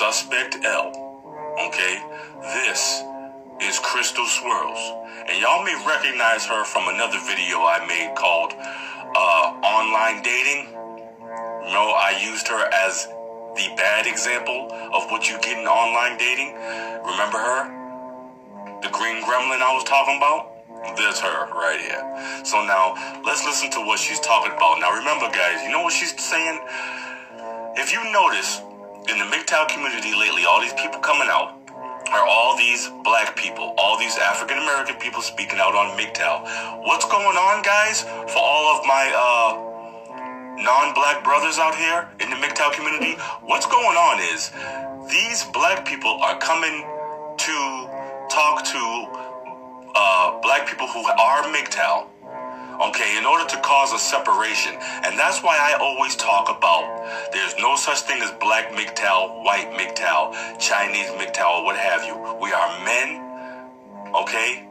Suspect L. Okay? This is Crystal Swirls. And y'all may recognize her from another video I made called Online Dating. You know, I used her as the bad example of what you get in online dating. Remember her? The green gremlin I was talking about? There's her right here. So now, let's listen to what she's talking about. Now remember, guys, you know what she's saying? If you notice, in the MGTOW community lately, all these people coming out are all these black people, all these African-American people speaking out on MGTOW. What's going on, guys? For all of my non-black brothers out here in the MGTOW community, what's going on is these black people are coming to talk to black people who are MGTOW, okay, in order to cause a separation. And that's why I always talk about there's no such thing as black MGTOW, white MGTOW, Chinese MGTOW, or what have you. We are men, okay?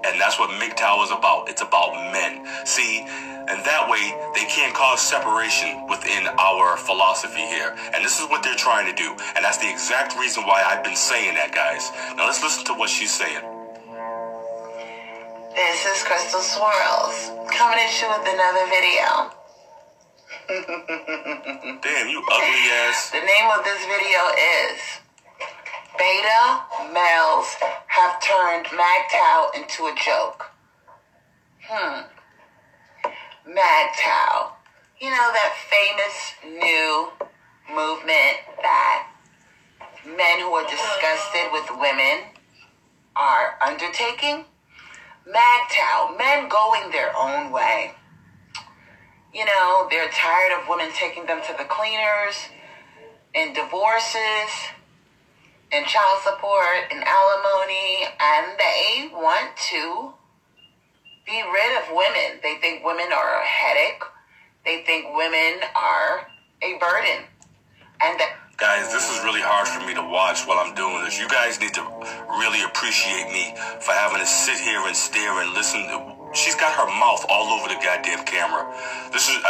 And that's what MGTOW is about. It's about men. See, and that way they can't cause separation within our philosophy here. And this is what they're trying to do. And that's the exact reason why I've been saying that, guys. Now let's listen to what she's saying. This is Crystal Swirls, coming at you with another video. Damn, you ugly ass. The name of this video is Beta Males Have Turned MGTOW into a Joke. MGTOW. You know, that famous new movement that men who are disgusted with women are undertaking? MGTOW, men going their own way. You know, they're tired of women taking them to the cleaners, and divorces, and child support, and alimony, and they want to be rid of women. They think women are a headache. They think women are a burden. And that... Guys, this is really hard for me to watch while I'm doing this. You guys need to really appreciate me for having to sit here and stare and listen to... She's got her mouth all over the goddamn camera. This is...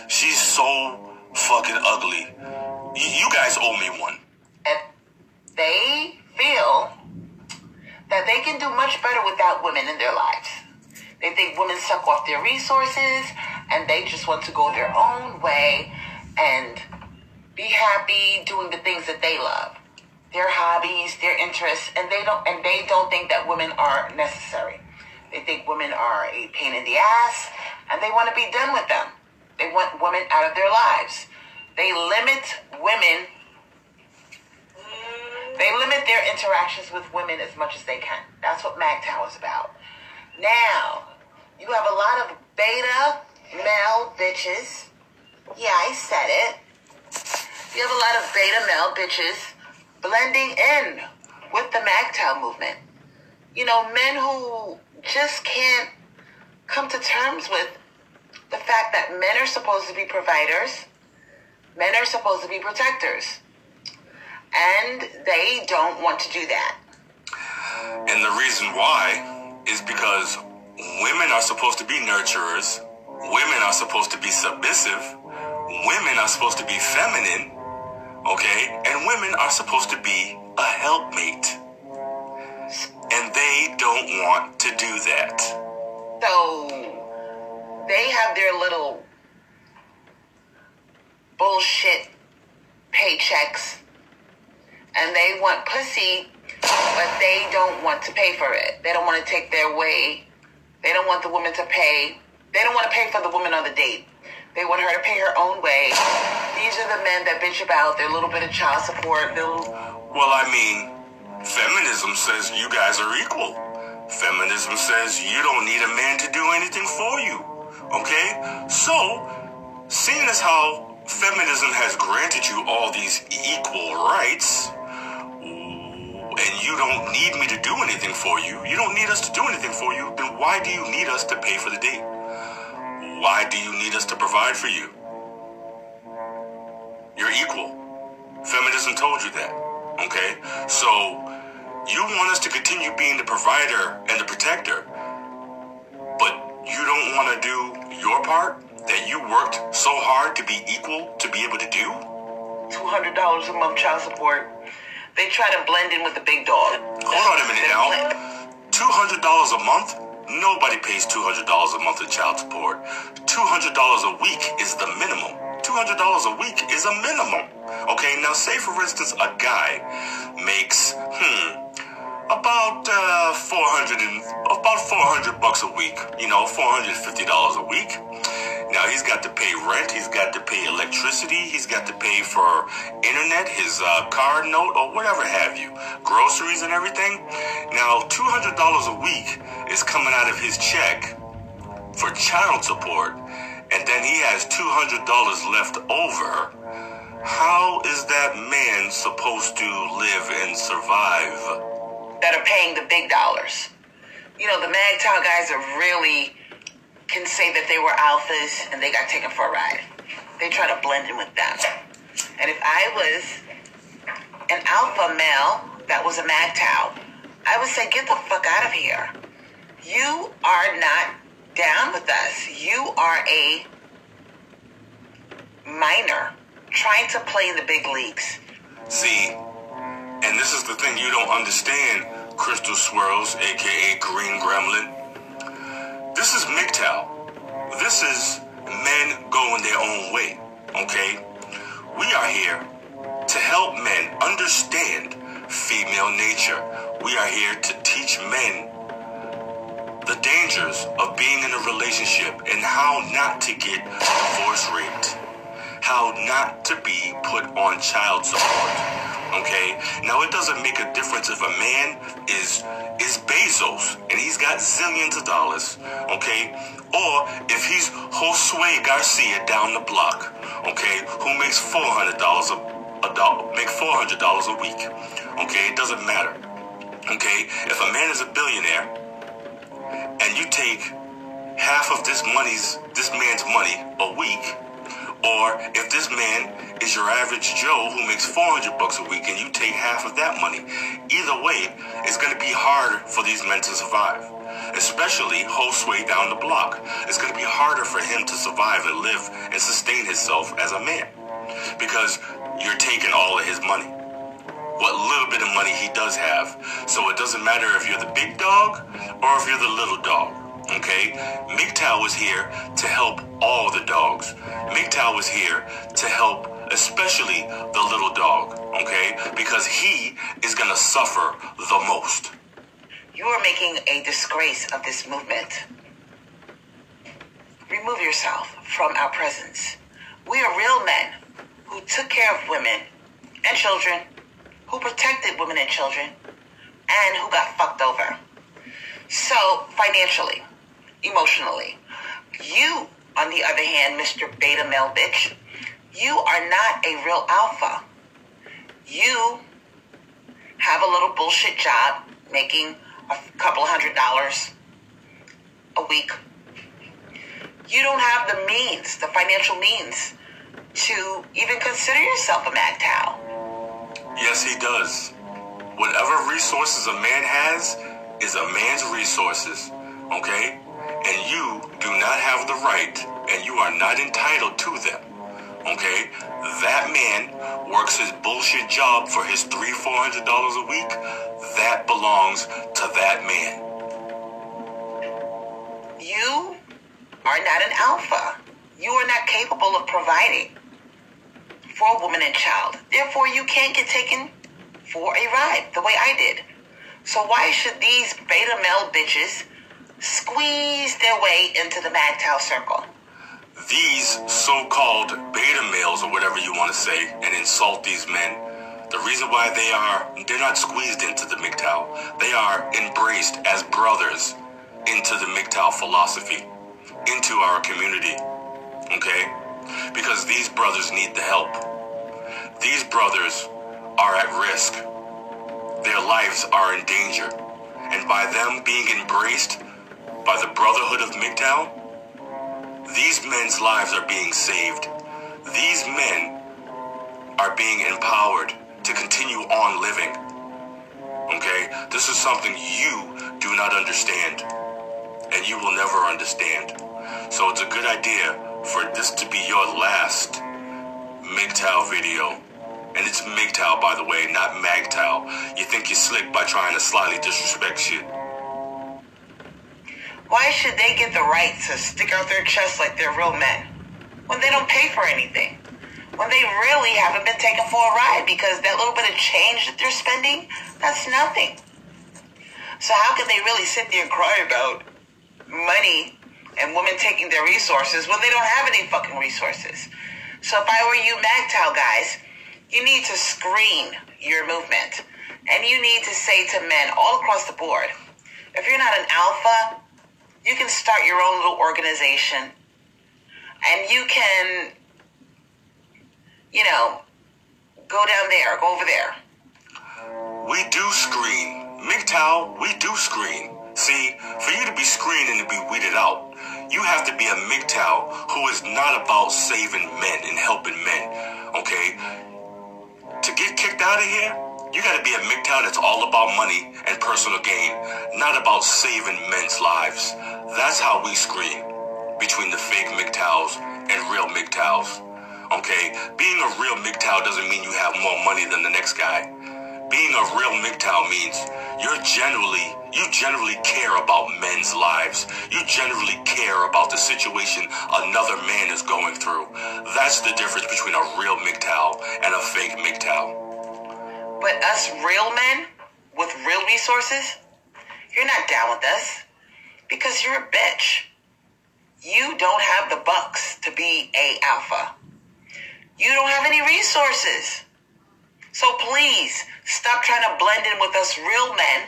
she's so fucking ugly. You guys owe me one. They feel that they can do much better without women in their lives. They think women suck off their resources, and they just want to go their own way and be happy doing the things that they love, their hobbies, their interests, and they don't think that women are necessary. They think women are a pain in the ass, and they want to be done with them. They want women out of their lives. They limit women. They limit their interactions with women as much as they can. That's what MGTOW is about. Now, you have a lot of beta male bitches. Yeah, I said it. You have a lot of beta male bitches blending in with the MGTOW movement. You know, men who just can't come to terms with the fact that men are supposed to be providers, men are supposed to be protectors, and they don't want to do that. And the reason why is because women are supposed to be nurturers, women are supposed to be submissive, women are supposed to be feminine, okay? And women are supposed to be a helpmate. And they don't want to do that. So they have their little bullshit paychecks, and they want pussy, but they don't want to pay for it. They don't want to take their way. They don't want the woman to pay. They don't want to pay for the woman on the date. They want her to pay her own way. These are the men that bitch about their little bit of child support. Well, I mean, feminism says you guys are equal. Feminism says you don't need a man to do anything for you. Okay? So, seeing as how feminism has granted you all these equal rights, and you don't need me to do anything for you, you don't need us to do anything for you, then why do you need us to pay for the date? Why do you need us to provide for you? You're equal. Feminism told you that. Okay? So, you want us to continue being the provider and the protector, but you don't want to do your part that you worked so hard to be equal to be able to do? $200 a month child support. They try to blend in with the big dog. Hold on a minute now. $200 a month? Nobody pays $200 a month in child support. $200 a week is the minimum. $200 a week is a minimum. Okay, now say for instance a guy makes about $400 a week. You know, $450 a week. Now he's got to pay rent, he's got to pay electricity, he's got to pay for internet, his car note, or whatever have you, groceries and everything. Now $200 a week is coming out of his check for child support, and then he has $200 left over. How is that man supposed to live and survive? That are paying the big dollars. You know, the MGTOW guys are really can say that they were alphas and they got taken for a ride. They try to blend in with them. And if I was an alpha male that was a MGTOW, I would say, get the fuck out of here. You are not down with us. You are a minor trying to play in the big leagues. See, and this is the thing you don't understand, Crystal Swirls, aka Green Gremlin. This is MGTOW. This is men going their own way, okay? We are here to help men understand female nature. We are here to teach men the dangers of being in a relationship and how not to get divorce raped, how not to be put on child support. Okay, now it doesn't make a difference if a man is Bezos and he's got zillions of dollars, okay, or if he's Josue Garcia down the block, okay, who makes $400 $400 a week, okay, it doesn't matter, okay. If a man is a billionaire and you take half of this man's money a week, or if this man is your average Joe who makes $400 a week and you take half of that money, either way, it's going to be harder for these men to survive. Especially Josue down the block. It's going to be harder for him to survive and live and sustain himself as a man. Because you're taking all of his money. What little bit of money he does have. So it doesn't matter if you're the big dog or if you're the little dog. Okay, MGTOW is here to help all the dogs. MGTOW is here to help especially the little dog, okay? Because he is going to suffer the most. You are making a disgrace of this movement. Remove yourself from our presence. We are real men who took care of women and children, who protected women and children, and who got fucked over. So, financially, emotionally. You, on the other hand, Mr. Beta Male Bitch, you are not a real alpha. You have a little bullshit job making a couple $100 a week. You don't have the means, the financial means, to even consider yourself a MGTOW. Yes, he does. Whatever resources a man has is a man's resources, okay? And you do not have the right, and you are not entitled to them, okay? That man works his bullshit job for his $300-400 a week. That belongs to that man. You are not an alpha. You are not capable of providing for a woman and child. Therefore, you can't get taken for a ride the way I did. So why should these beta male bitches squeeze their way into the MGTOW circle? These so-called beta males, or whatever you want to say, and insult these men, the reason why they're not squeezed into the MGTOW, they are embraced as brothers into the MGTOW philosophy, into our community, okay? Because these brothers need the help. These brothers are at risk. Their lives are in danger. And by them being embraced by the Brotherhood of MGTOW, these men's lives are being saved. These men are being empowered to continue on living. Okay? This is something you do not understand. And you will never understand. So it's a good idea for this to be your last MGTOW video. And it's MGTOW, by the way, not MAGTOW. You think you're slick by trying to slyly disrespect shit. Why should they get the right to stick out their chest like they're real men when they don't pay for anything? When they really haven't been taken for a ride, because that little bit of change that they're spending, that's nothing. So how can they really sit there and cry about money and women taking their resources when they don't have any fucking resources? So if I were you MGTOW guys, you need to screen your movement. And you need to say to men all across the board, if you're not an alpha, you can start your own little organization. And you can, go down there, go over there. We do screen. MGTOW, we do screen. See, for you to be screened and to be weeded out, you have to be a MGTOW who is not about saving men and helping men, okay? To get kicked out of here, you gotta be a MGTOW that's all about money and personal gain, not about saving men's lives. That's how we screen between the fake MGTOWs and real MGTOWs. Okay, being a real MGTOW doesn't mean you have more money than the next guy. Being a real MGTOW means you generally care about men's lives. You generally care about the situation another man is going through. That's the difference between a real MGTOW and a fake MGTOW. But us real men with real resources, you're not down with us because you're a bitch. You don't have the bucks to be a alpha. You don't have any resources. So please stop trying to blend in with us real men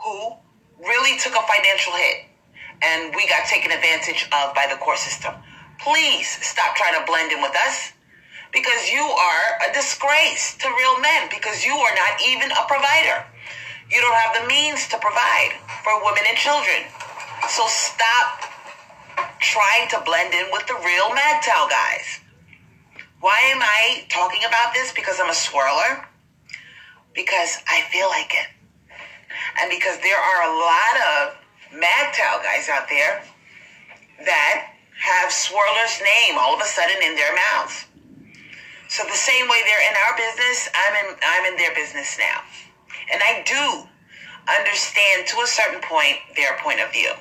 who really took a financial hit and we got taken advantage of by the court system. Please stop trying to blend in with us because you are a disgrace to real men because you are not even a provider. You don't have the means to provide for women and children. So stop trying to blend in with the real MGTOW guys. Why am I talking about this? Because I'm a swirler? Because I feel like it. And because there are a lot of MGTOW guys out there that have swirler's name all of a sudden in their mouths. So the same way they're in our business, I'm in their business now. And I do understand to a certain point their point of view.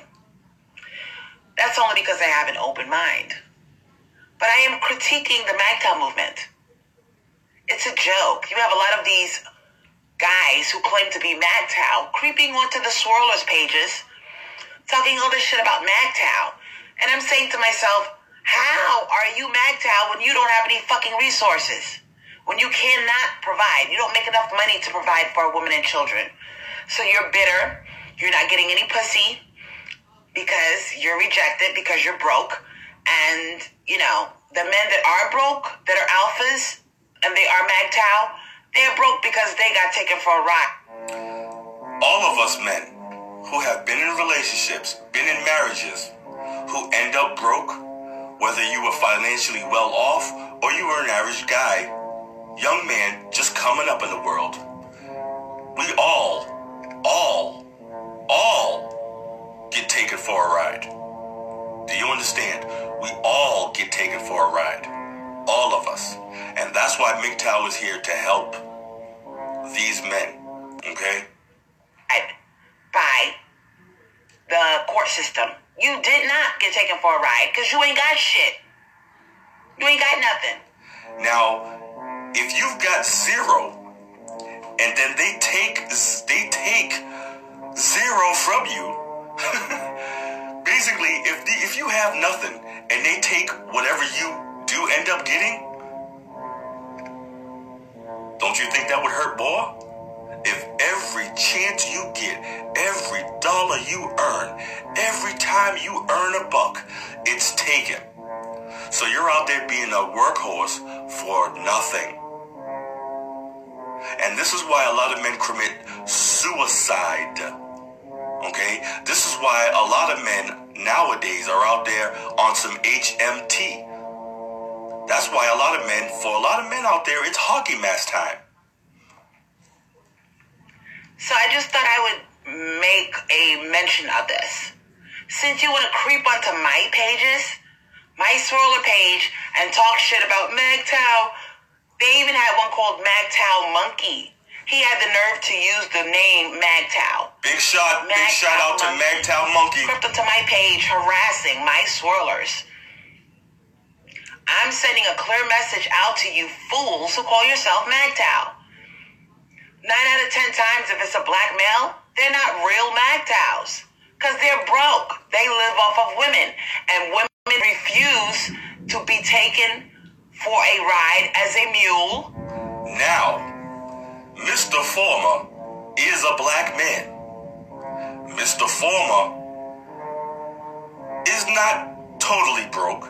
That's only because I have an open mind. But I am critiquing the MGTOW movement. It's a joke. You have a lot of these guys who claim to be MGTOW creeping onto the swirlers pages, talking all this shit about MGTOW. And I'm saying to myself, how are you MGTOW when you don't have any fucking resources? When you cannot provide, you don't make enough money to provide for women and children. So you're bitter, you're not getting any pussy because you're rejected, because you're broke. And, the men that are broke, that are alphas, and they are MGTOW, they're broke because they got taken for a ride. All of us men who have been in relationships, been in marriages, who end up broke, whether you were financially well off or you were an average guy, young man just coming up in the world. We all get taken for a ride. Do you understand? We all get taken for a ride. All of us. And that's why MGTOW is here to help these men. Okay? By the court system. You did not get taken for a ride because you ain't got shit. You ain't got nothing. Now, if you've got zero, and then they take zero from you, basically, if you have nothing and they take whatever you do end up getting, don't you think that would hurt, boy? If every chance you get, every dollar you earn, every time you earn a buck, it's taken. So you're out there being a workhorse for nothing. And this is why a lot of men commit suicide. Okay? This is why a lot of men nowadays are out there on some HMT. That's why for a lot of men out there, it's hockey mask time. So I just thought I would make a mention of this. Since you want to creep onto my pages, my swirler page, and talk shit about MGTOW, They even had one called MGTOW Monkey. He had the nerve to use the name MGTOW. Big shout out to MGTOW Monkey. Crept onto my page harassing my swirlers. I'm sending a clear message out to you fools who call yourself MGTOW. 9 out of 10 times if it's a black male, they're not real MGTOWs. Because they're broke. They live off of women. And women refuse to be taken for a ride as a mule. Now, Mr. Former is a black man. Mr. Former is not totally broke.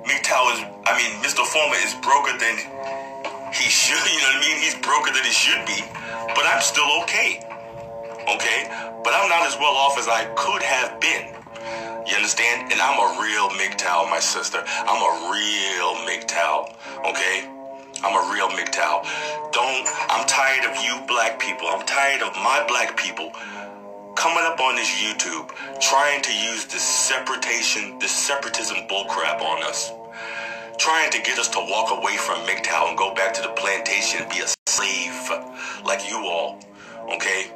Mr. Former is broker than he should, you know what I mean? He's broker than he should be. But I'm still okay. Okay? But I'm not as well off as I could have been. You understand? And I'm a real MGTOW, my sister. I'm a real MGTOW. Okay? I'm a real MGTOW. I'm tired of you black people. I'm tired of my black people coming up on this YouTube trying to use this separatism bullcrap on us. Trying to get us to walk away from MGTOW and go back to the plantation and be a slave like you all. Okay?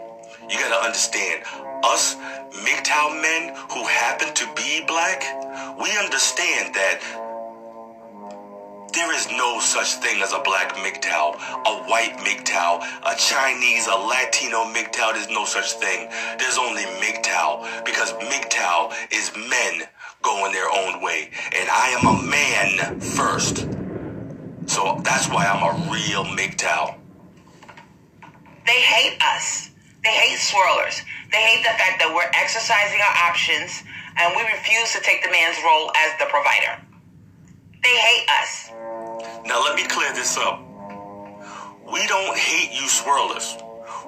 You gotta understand, us MGTOW men who happen to be black, we understand that there is no such thing as a black MGTOW, a white MGTOW, a Chinese, a Latino MGTOW. There's no such thing. There's only MGTOW, because MGTOW is men going their own way. And I am a man first. So that's why I'm a real MGTOW. They hate us. They hate swirlers. They hate the fact that we're exercising our options and we refuse to take the man's role as the provider. They hate us. Now let me clear this up. We don't hate you swirlers.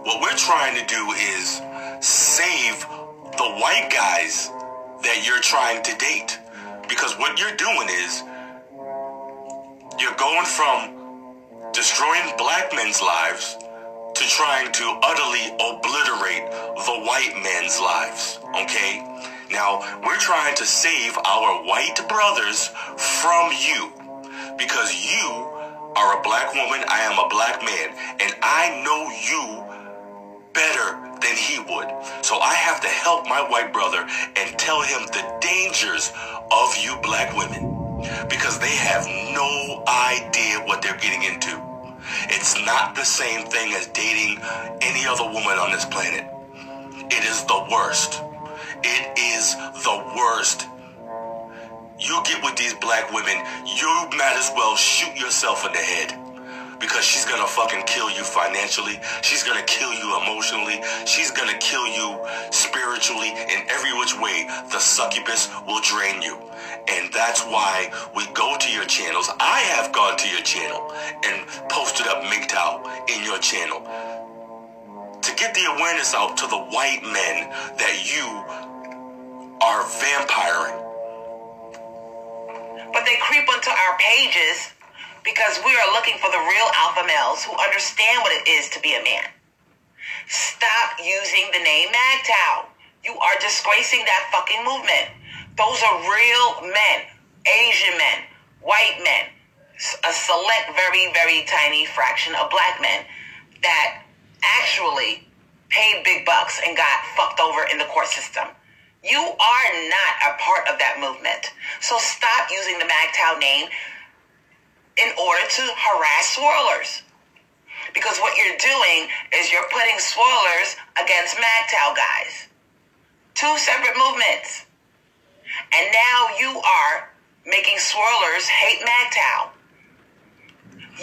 What we're trying to do is save the white guys that you're trying to date. Because what you're doing is you're going from destroying black men's lives to trying to utterly obliterate the white men's lives, okay? Now, we're trying to save our white brothers from you, because you are a black woman, I am a black man, and I know you better than he would. So I have to help my white brother and tell him the dangers of you black women, because they have no idea what they're getting into. It's not the same thing as dating any other woman on this planet. It is the worst. It is the worst. You get with these black women, you might as well shoot yourself in the head. Because she's gonna fucking kill you financially. She's gonna kill you emotionally. She's gonna kill you spiritually. In every which way, the succubus will drain you. And that's why we go to your channels. I have gone to your channel and posted up MGTOW in your channel to get the awareness out to the white men that you are vampiring. But they creep onto our pages because we are looking for the real alpha males who understand what it is to be a man. Stop using the name MGTOW. You are disgracing that fucking movement. Those are real men, Asian men, white men, a select, very, very tiny fraction of black men that actually paid big bucks and got fucked over in the court system. You are not a part of that movement. So stop using the MGTOW name in order to harass swirlers. Because what you're doing is you're putting swirlers against MGTOW guys. Two separate movements. And now you are making swirlers hate MGTOW.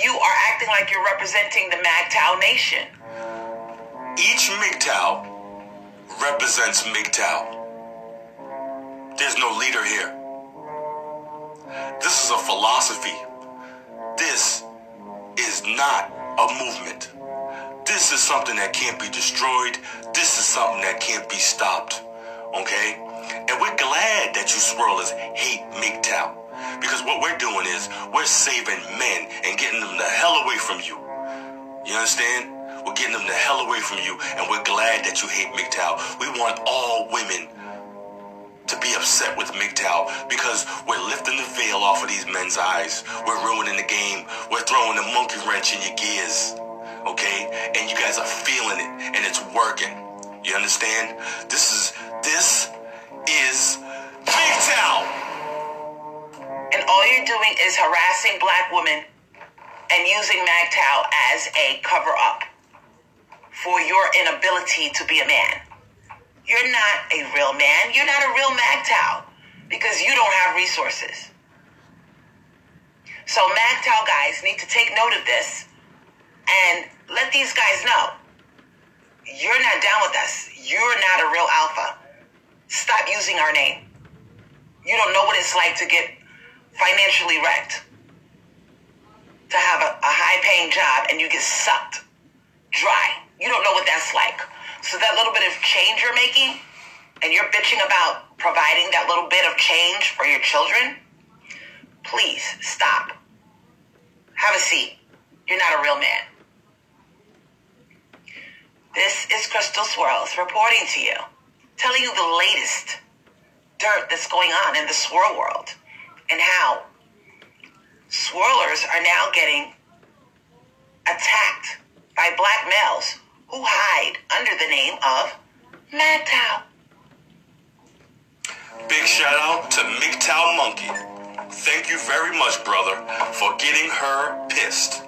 You are acting like you're representing the MGTOW nation. Each MGTOW represents MGTOW. There's no leader here. This is a philosophy. This is not a movement. This is something that can't be destroyed. This is something that can't be stopped. Okay? And we're glad that you swirlers hate MGTOW. Because what we're doing is we're saving men and getting them the hell away from you. You understand? We're getting them the hell away from you, and we're glad that you hate MGTOW. We want all women to be upset with MGTOW because we're lifting the veil off of these men's eyes. We're ruining the game. We're throwing a monkey wrench in your gears. Okay? And you guys are feeling it, and it's working. You understand? This is MGTOW. And all you're doing is harassing black women and using MGTOW as a cover-up for your inability to be a man. You're not a real man. You're not a real MGTOW because you don't have resources. So MGTOW guys need to take note of this and let these guys know you're not down with us. You're not a real alpha. Stop using our name. You don't know what it's like to get financially wrecked, to have a high-paying job and you get sucked dry. You don't know what that's like. So that little bit of change you're making, and you're bitching about providing that little bit of change for your children, please stop. Have a seat. You're not a real man. This is Crystal Swirls reporting to you, telling you the latest dirt that's going on in the swirl world and how swirlers are now getting attacked by black males who hide under the name of MGTOW. Big shout out to MGTOW Monkey. Thank you very much, brother, for getting her pissed.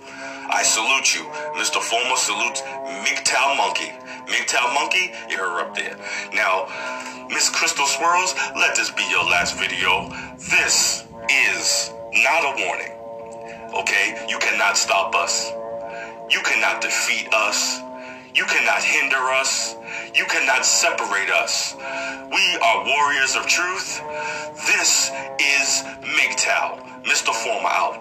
I salute you. Mr. Former salutes MGTOW Monkey. MGTOW Monkey, you heard her up there. Now, Miss Crystal Swirls, let this be your last video. This is not a warning. Okay? You cannot stop us. You cannot defeat us. You cannot hinder us. You cannot separate us. We are warriors of truth. This is MGTOW. Mr. Former out.